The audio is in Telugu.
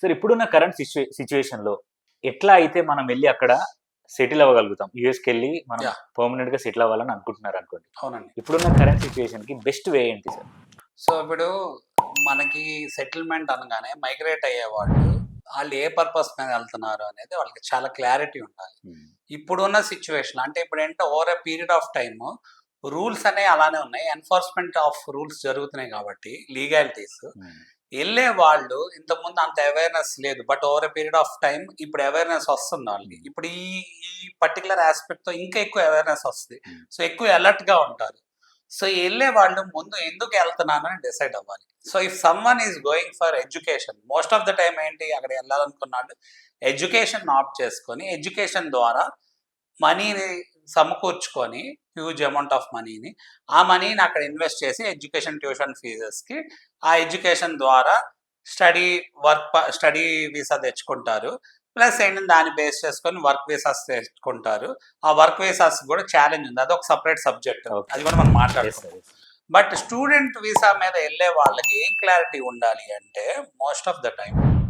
సార్ ఇప్పుడున్న కరెంట్ సిచ్యువేషన్‌లో ఎట్లా అయితే మనం వెళ్లి అక్కడ సెటిల్ అవ్వగలుగుతాం? యూఎస్‌కెళ్ళి మనం యాహ్! పర్మనెంట్‌గా సెటిల్ అవ్వాలని అనుకుంటున్నారనుకోండి. అవునండి. ఇప్పుడున్న కరెంట్ సిచ్యువేషన్‌కి బెస్ట్ వే ఏంటి సార్? సో, ఇప్పుడు మనకి సెటిల్‌మెంట్ అనగానే మైగ్రేట్ అయ్యేవాళ్ళు, ఆళ్ళు ఏ పర్పస్ మీద ఎళ్తున్నారు అనేది వాళ్ళకి చాలా క్లారిటీ ఉండాలి. హ్మ్. ఇప్పుడున్న సిట్యుయేషన్ అంటే ఇప్పుడేంటంటే over a period of time rules అనేవి అలానే ఉన్నాయి. ఎన్ఫోర్స్‌మెంట్ ఆఫ్ రూల్స్ జరుగుతున్నాయి కాబట్టి లీగాలిటీస్. హ్మ్. ఎళ్ళే వాళ్ళు ఇంతకుముందు అంత అవేర్‌నెస్ లేదు. But over a period of time ఇప్పుడు అవేర్‌నెస్ వస్తుంది వాళ్ళకి. హ్మ్. ఇప్పుడు ఈ ఈ పర్టిక్యులర్ యాస్పెక్ట్‌తో ఇంకా ఎక్కువ అవేర్‌నెస్ వస్తది. హ్మ్. సో, ఎక్కువ అలర్ట్‌గా ఉంటారు. సో, ఎళ్ళే వాళ్ళు ముందు ఎందుకు ఎళ్తున్నాను అని డిసైడ్ అవ్వాలి. So, if someone is going for education most of the time ఏంటి అక్కడ ఎళ్ళాలనుకున్నాడు ఎడ్యుకేషన్ ఆప్ట్ చేసుకొని, ఎడ్యుకేషన్ ద్వారా మనీని సమకూర్చుకొని హ్యూజ్ అమౌంట్ ఆఫ్ మనీని, ఆ మనీని అక్కడ ఇన్వెస్ట్ చేసి ఎడ్యుకేషన్ ట్యూషన్ ఫీజెస్‌కి ఆ ఎడ్యుకేషన్ ద్వారా స్టడీ వీసా తెచ్చుకుంటారు. ప్లస్ ఏంటంటే దాన్ని బేస్ చేసుకొని వర్క్ వీసాస్ తెచ్చుకుంటారు. ఆ వర్క్ వీసాస్ కూడా ఛాలెంజ్ ఉంది. అదొక సెపరేట్ సబ్జెక్ట్. ఓకే. అది కూడా మనం యెస్ మాట్లాడుకుందాం. Sir. Yes. But student visa మీద ఎళ్ళే వాళ్ళకి ఏం క్లారిటీ ఉండాలి అంటే మోస్ట్ ఆఫ్ ద టైమ్